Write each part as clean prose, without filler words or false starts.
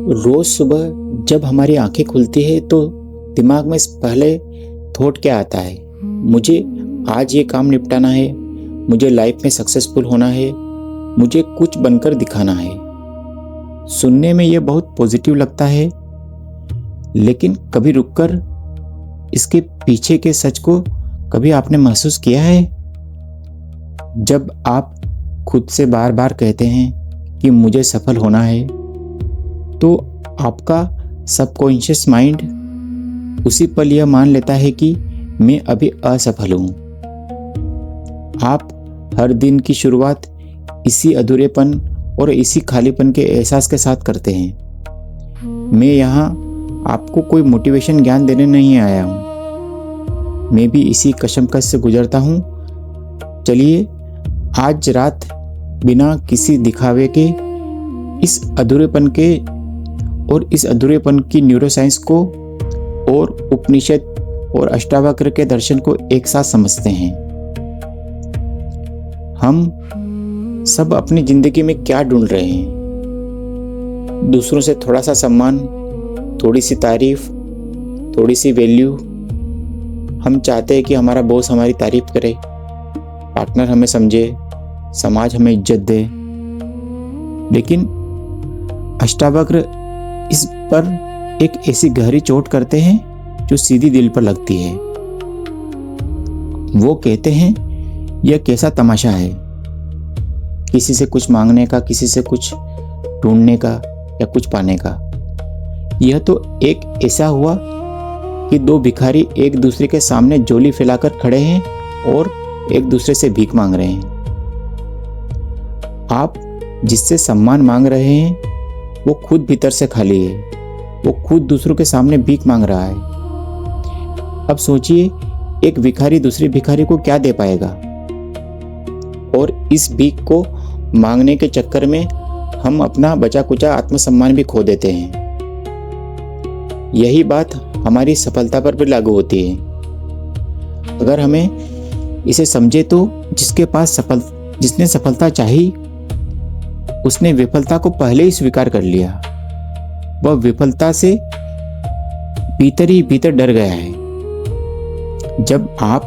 रोज सुबह जब हमारी आंखें खुलती है तो दिमाग में पहले थॉट क्या आता है? मुझे आज ये काम निपटाना है, मुझे लाइफ में सक्सेसफुल होना है, मुझे कुछ बनकर दिखाना है। सुनने में ये बहुत पॉजिटिव लगता है, लेकिन कभी रुककर इसके पीछे के सच को कभी आपने महसूस किया है? जब आप खुद से बार बार कहते हैं कि मुझे सफल होना है, तो आपका सबकॉन्शियस माइंड उसी पल यह मान लेता है कि मैं अभी असफल हूं। आप हर दिन की शुरुआत इसी अधूरेपन और इसी खालीपन के एहसास के साथ करते हैं। मैं यहाँ आपको कोई मोटिवेशन ज्ञान देने नहीं आया हूँ, मैं भी इसी कशमकश से गुजरता हूँ। चलिए आज रात बिना किसी दिखावे के इस अधूरेपन की न्यूरोसाइंस को और उपनिषद और अष्टावक्र के दर्शन को एक साथ समझते हैं। हम सब अपनी जिंदगी में क्या ढूंढ रहे हैं? दूसरों से थोड़ा सा सम्मान, थोड़ी सी तारीफ, थोड़ी सी वैल्यू। हम चाहते हैं कि हमारा बॉस हमारी तारीफ करे, पार्टनर हमें समझे, समाज हमें इज्जत दे। लेकिन अष्टावक्र इस पर एक ऐसी गहरी चोट करते हैं जो सीधी दिल पर लगती है। वो कहते हैं यह कैसा तमाशा है, किसी से कुछ मांगने का, किसी से कुछ ढूंढने का या कुछ पाने का। यह तो एक ऐसा हुआ कि दो भिखारी एक दूसरे के सामने झोली फैलाकर खड़े हैं और एक दूसरे से भीख मांग रहे हैं। आप जिससे सम्मान मांग रहे हैं वो खुद भीतर से खाली है, वो खुद दूसरों के सामने भीख मांग रहा है। अब सोचिए, एक भिखारी दूसरे भिखारी को क्या दे पाएगा? और इस भीख को मांगने के चक्कर में हम अपना बचा कुचा आत्मसम्मान भी खो देते हैं। यही बात हमारी सफलता पर भी लागू होती है। अगर हमें इसे समझे तो जिसने सफलता चाही उसने विफलता को पहले ही स्वीकार कर लिया। वह विफलता से भीतर ही भीतर डर गया है। जब आप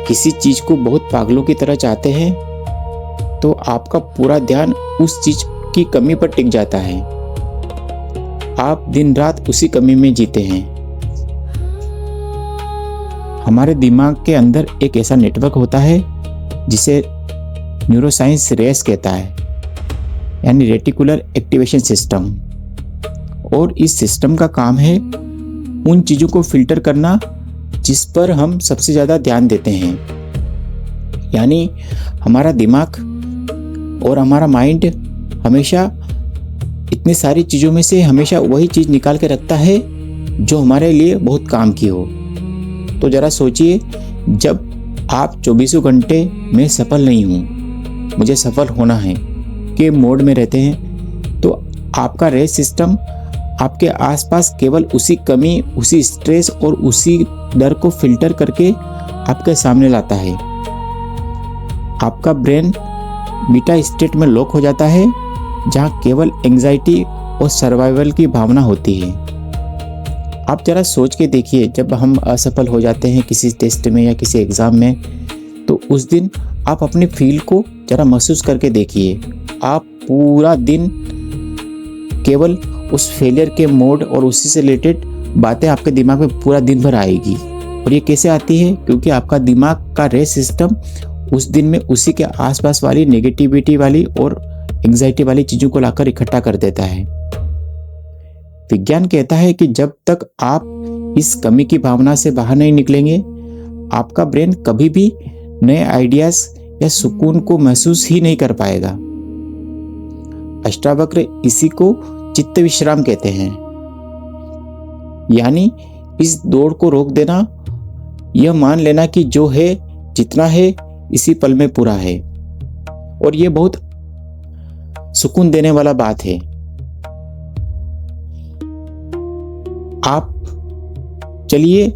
किसी चीज को बहुत पागलों की तरह चाहते हैं तो आपका पूरा ध्यान उस चीज की कमी पर टिक जाता है। आप दिन रात उसी कमी में जीते हैं। हमारे दिमाग के अंदर एक ऐसा नेटवर्क होता है जिसे न्यूरोसाइंस रेस कहता है, यानी रेटिकुलर एक्टिवेशन सिस्टम। और इस सिस्टम का काम है उन चीजों को फिल्टर करना जिस पर हम सबसे ज्यादा ध्यान देते हैं। यानी हमारा दिमाग और हमारा माइंड हमेशा इतनी सारी चीजों में से हमेशा वही चीज निकाल के रखता है जो हमारे लिए बहुत काम की हो। तो जरा सोचिए, जब आप 24 घंटे में सफल नहीं हूं, मुझे सफल होना है के मोड में रहते हैं, तो आपका रेस सिस्टम आपके आसपास केवल उसी कमी, उसी स्ट्रेस और उसी डर को फिल्टर करके आपके सामने लाता है। आपका ब्रेन बीटा स्टेट में लॉक हो जाता है, जहां केवल एंजाइटी और सर्वाइवल की भावना होती है। आप जरा सोच के देखिए, जब हम असफल हो जाते हैं किसी टेस्ट में या किसी एग्जाम में, तो उस दिन आप अपने फील को जरा महसूस करके देखिए। आप पूरा दिन केवल उस फेलियर के मोड और उसी से रिलेटेड बातें आपके दिमाग में पूरा दिन भर आएगी। और ये कैसे आती है? क्योंकि आपका दिमाग का रेस सिस्टम उस दिन में उसी के आसपास वाली नेगेटिविटी वाली और एंजाइटी वाली चीजों को लाकर इकट्ठा कर देता है। विज्ञान कहता है कि जब तक आप इस कमी की भावना से बाहर नहीं निकलेंगे, आपका ब्रेन कभी भी नए आइडियाज या सुकून को महसूस ही नहीं कर पाएगा। अष्टावक्र इसी को चित्त विश्राम कहते हैं, यानी इस दौड़ को रोक देना, यह मान लेना कि जो है, जितना है, इसी पल में पूरा है। और यह बहुत सुकून देने वाला बात है। आप चलिए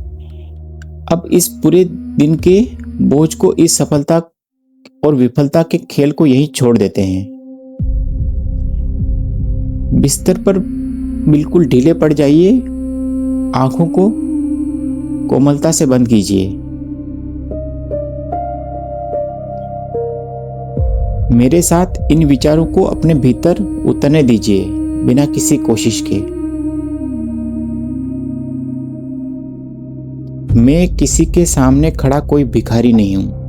अब इस पूरे दिन के बोझ को, इस सफलता और विफलता के खेल को यहीं छोड़ देते हैं। बिस्तर पर बिल्कुल ढीले पड़ जाइए, आंखों को कोमलता से बंद कीजिए। मेरे साथ इन विचारों को अपने भीतर उतरने दीजिए बिना किसी कोशिश के। मैं किसी के सामने खड़ा कोई भिखारी नहीं हूं।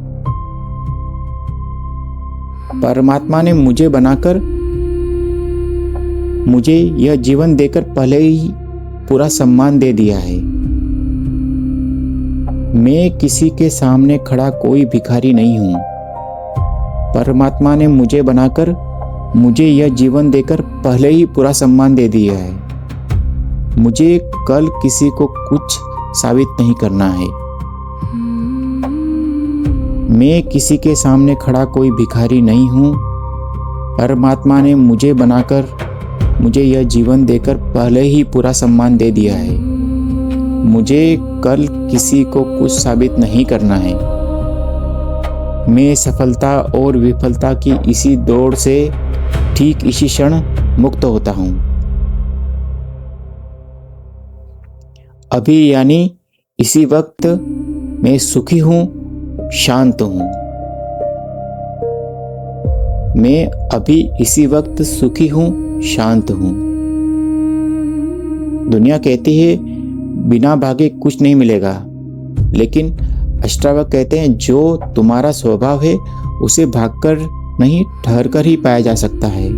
परमात्मा ने मुझे बनाकर मुझे यह जीवन देकर पहले ही पूरा सम्मान दे दिया है। मैं किसी के सामने खड़ा कोई भिखारी नहीं हूं। परमात्मा ने मुझे बनाकर मुझे यह जीवन देकर पहले ही पूरा सम्मान दे दिया है। मुझे कल किसी को कुछ साबित नहीं करना है। मैं किसी के सामने खड़ा कोई भिखारी नहीं हूं। परमात्मा ने मुझे बनाकर मुझे यह जीवन देकर पहले ही पूरा सम्मान दे दिया है। मुझे कल किसी को कुछ साबित नहीं करना है। मैं सफलता और विफलता की इसी दौड़ से ठीक इसी क्षण मुक्त होता हूं। अभी यानी इसी वक्त मैं सुखी हूं, शांत हूं। मैं अभी इसी वक्त सुखी हूं, शांत हूं। दुनिया कहती है बिना भागे कुछ नहीं मिलेगा, लेकिन अष्टावक्र कहते हैं जो तुम्हारा स्वभाव है उसे भागकर नहीं ठहरकर ही पाया जा सकता है।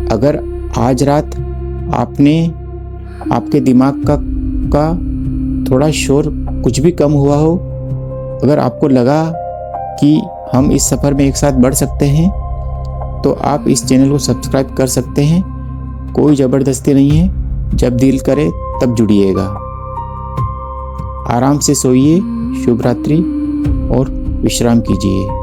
अगर आज रात आपके दिमाग का थोड़ा शोर कुछ भी कम हुआ हो, अगर आपको लगा कि हम इस सफ़र में एक साथ बढ़ सकते हैं, तो आप इस चैनल को सब्सक्राइब कर सकते हैं। कोई ज़बरदस्ती नहीं है, जब दिल करे तब जुड़िएगा। आराम से सोइए, शुभ रात्रि और विश्राम कीजिए।